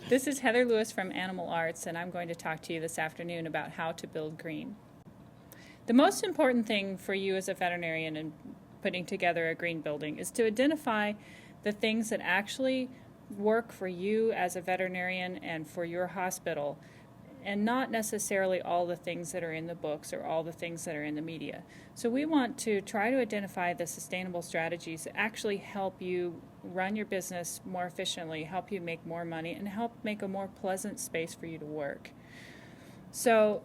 This is Heather Lewis from Animal Arts, and I'm going to talk to you this afternoon about how to build green. The most important thing for you as a veterinarian in putting together a green building is to identify the things that actually work for you as a veterinarian and for your hospital, and not necessarily all the things that are in the books or all the things that are in the media. So we want to try to identify the sustainable strategies that actually help you run your business more efficiently, help you make more money, and help make a more pleasant space for you to work. So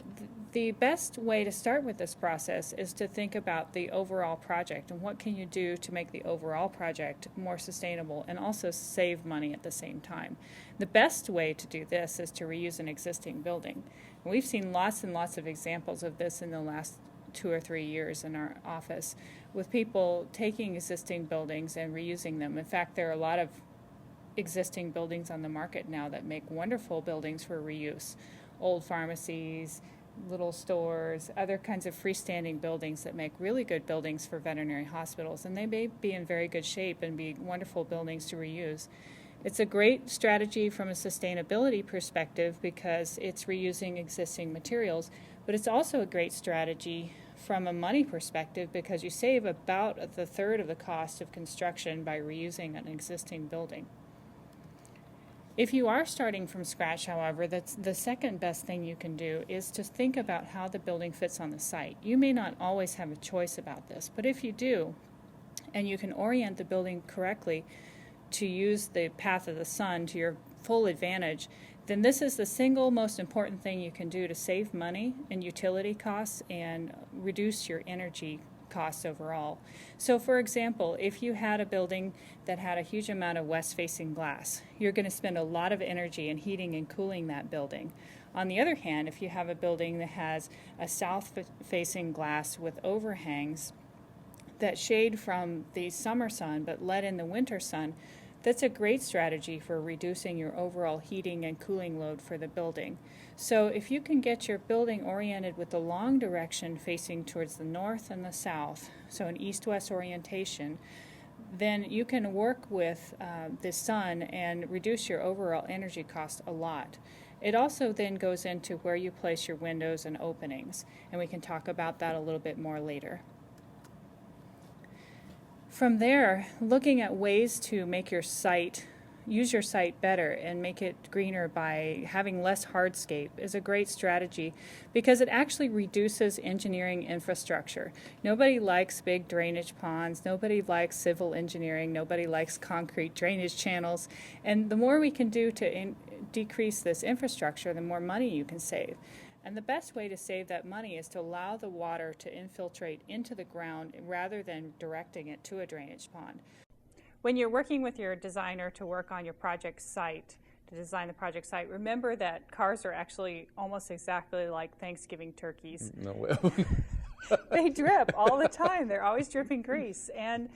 the best way to start with this process is to think about the overall project and what can you do to make the overall project more sustainable and also save money at the same time. The best way to do this is to reuse an existing building. And we've seen lots and lots of examples of this in the last 2 or 3 years in our office with people taking existing buildings and reusing them. In fact, there are a lot of existing buildings on the market now that make wonderful buildings for reuse. Old pharmacies, little stores, other kinds of freestanding buildings that make really good buildings for veterinary hospitals, and they may be in very good shape and be wonderful buildings to reuse. It's a great strategy from a sustainability perspective because it's reusing existing materials, but it's also a great strategy from a money perspective because you save about a third of the cost of construction by reusing an existing building. If you are starting from scratch, however, that's the second best thing you can do is to think about how the building fits on the site. You may not always have a choice about this, but if you do, and you can orient the building correctly to use the path of the sun to your full advantage, then this is the single most important thing you can do to save money and utility costs and reduce your energy costs overall. So for example, if you had a building that had a huge amount of west-facing glass, you're going to spend a lot of energy in heating and cooling that building. On the other hand, if you have a building that has a south-facing glass with overhangs that shade from the summer sun but let in the winter sun, that's a great strategy for reducing your overall heating and cooling load for the building. So if you can get your building oriented with the long direction facing towards the north and the south, so an east-west orientation, then you can work with the sun and reduce your overall energy cost a lot. It also then goes into where you place your windows and openings, and we can talk about that a little bit more later. From there, looking at ways to make your site, use your site better and make it greener by having less hardscape is a great strategy because it actually reduces engineering infrastructure. Nobody likes big drainage ponds, nobody likes civil engineering, nobody likes concrete drainage channels, and the more we can do to decrease this infrastructure, the more money you can save. And the best way to save that money is to allow the water to infiltrate into the ground rather than directing it to a drainage pond. When you're working with your designer to work on your project site, to design the project site, remember that cars are actually almost exactly like Thanksgiving turkeys. No way. They drip all the time. They're always dripping grease. And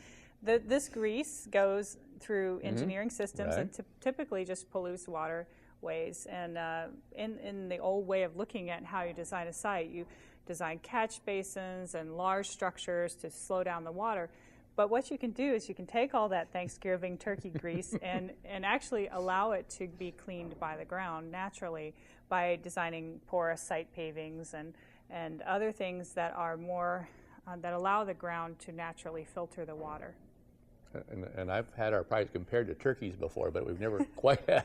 this grease goes through engineering systems and typically just pollutes waterways. And in the old way of looking at how you design a site, you design catch basins and large structures to slow down the water. But what you can do is you can take all that Thanksgiving turkey grease and actually allow it to be cleaned by the ground naturally by designing porous site pavings and other things that are more, that allow the ground to naturally filter the water. And I've had our project compared to turkeys before, but we've never quite had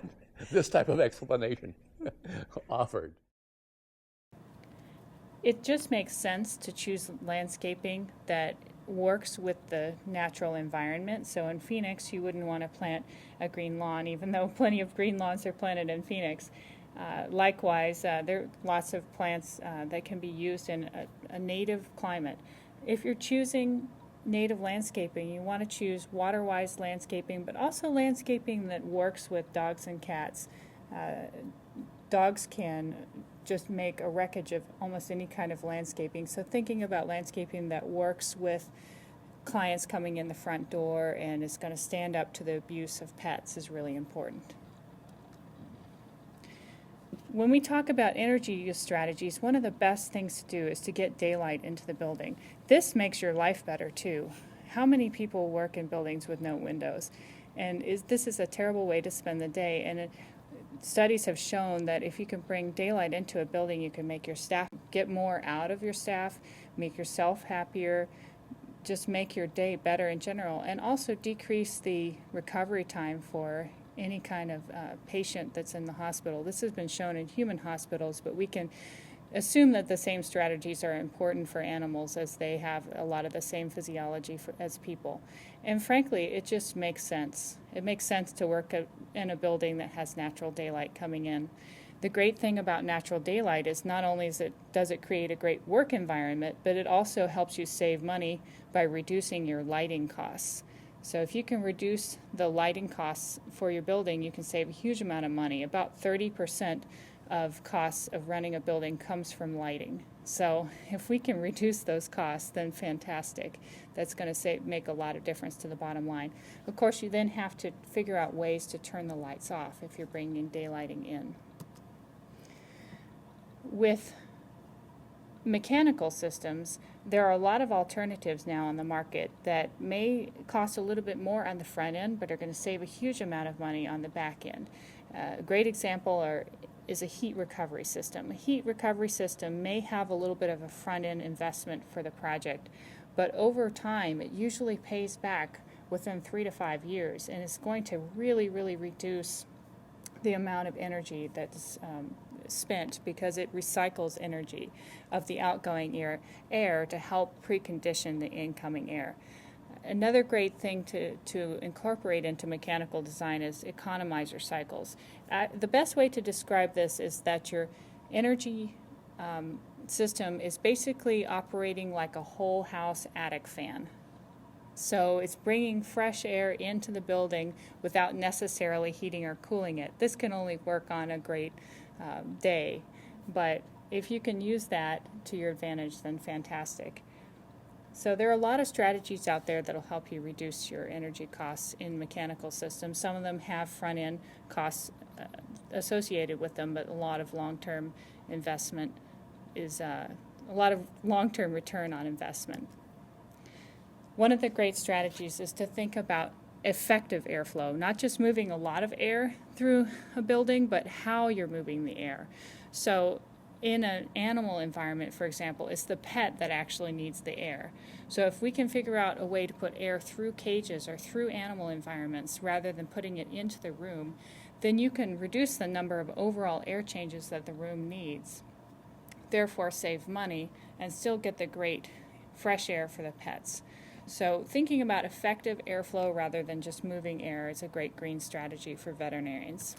this type of explanation offered. It just makes sense to choose landscaping that works with the natural environment. So in Phoenix, you wouldn't want to plant a green lawn, even though plenty of green lawns are planted in Phoenix. Likewise, there are lots of plants that can be used in a native climate. If you're choosing native landscaping, you want to choose water-wise landscaping, but also landscaping that works with dogs and cats. Dogs can just make a wreckage of almost any kind of landscaping. So thinking about landscaping that works with clients coming in the front door and is going to stand up to the abuse of pets is really important. When we talk about energy use strategies, one of the best things to do is to get daylight into the building. This makes your life better too. How many people work in buildings with no windows? And this is a terrible way to spend the day. And studies have shown that if you can bring daylight into a building, you can make your staff get more out of your staff, make yourself happier, just make your day better in general, and also decrease the recovery time for any kind of patient that's in the hospital. This has been shown in human hospitals, but we can assume that the same strategies are important for animals, as they have a lot of the same physiology as people. And frankly, it just makes sense. It makes sense to work in a building that has natural daylight coming in. The great thing about natural daylight is not only does it create a great work environment, but it also helps you save money by reducing your lighting costs. So if you can reduce the lighting costs for your building, you can save a huge amount of money. About 30% of costs of running a building comes from lighting. So if we can reduce those costs, then fantastic. That's going to make a lot of difference to the bottom line. Of course, you then have to figure out ways to turn the lights off if you're bringing daylighting in. With mechanical systems, there are a lot of alternatives now on the market that may cost a little bit more on the front end, but are going to save a huge amount of money on the back end. A great example is a heat recovery system. A heat recovery system may have a little bit of a front-end investment for the project, but over time it usually pays back within 3 to 5 years, and it's going to really, really reduce the amount of energy that's spent, because it recycles energy of the outgoing air to help precondition the incoming air. Another great thing to incorporate into mechanical design is economizer cycles. The best way to describe this is that your energy system is basically operating like a whole house attic fan. So it's bringing fresh air into the building without necessarily heating or cooling it. This can only work on a great day, but if you can use that to your advantage, then fantastic. So there are a lot of strategies out there that will help you reduce your energy costs in mechanical systems. Some of them have front-end costs associated with them, but a lot of long-term investment is a lot of long-term return on investment. One of the great strategies is to think about effective airflow, not just moving a lot of air through a building, but how you're moving the air. So in an animal environment, for example, it's the pet that actually needs the air. So if we can figure out a way to put air through cages or through animal environments rather than putting it into the room, then you can reduce the number of overall air changes that the room needs, therefore save money and still get the great fresh air for the pets. So thinking about effective airflow rather than just moving air is a great green strategy for veterinarians.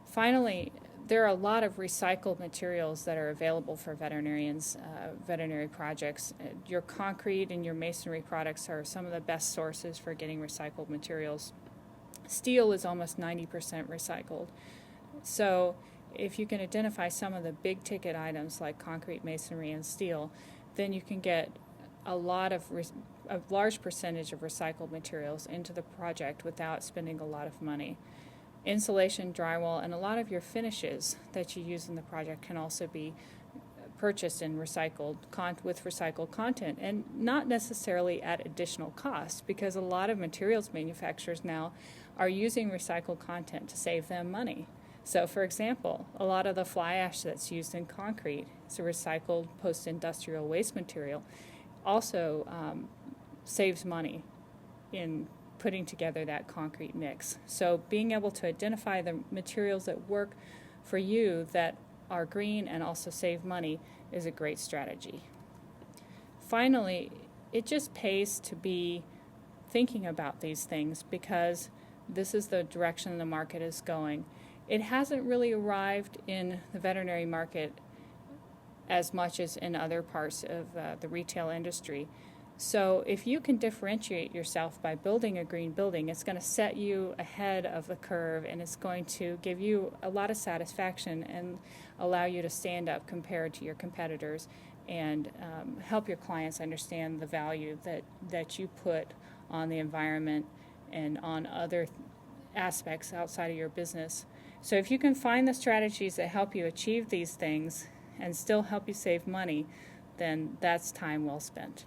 Finally, there are a lot of recycled materials that are available for veterinarians, veterinary projects. Your concrete and your masonry products are some of the best sources for getting recycled materials. Steel is almost 90% recycled. So if you can identify some of the big ticket items like concrete, masonry, and steel, then you can get a large percentage of recycled materials into the project without spending a lot of money. Insulation, drywall, and a lot of your finishes that you use in the project can also be purchased in with recycled content, and not necessarily at additional cost, because a lot of materials manufacturers now are using recycled content to save them money. So for example, a lot of the fly ash that's used in concrete is a recycled post-industrial waste material. Also saves money in putting together that concrete mix. So being able to identify the materials that work for you that are green and also save money is a great strategy. Finally, it just pays to be thinking about these things, because this is the direction the market is going. It hasn't really arrived in the veterinary market as much as in other parts of the retail industry. So if you can differentiate yourself by building a green building, it's going to set you ahead of the curve, and it's going to give you a lot of satisfaction and allow you to stand up compared to your competitors, and help your clients understand the value that you put on the environment and on other aspects outside of your business. So if you can find the strategies that help you achieve these things and still help you save money, then that's time well spent.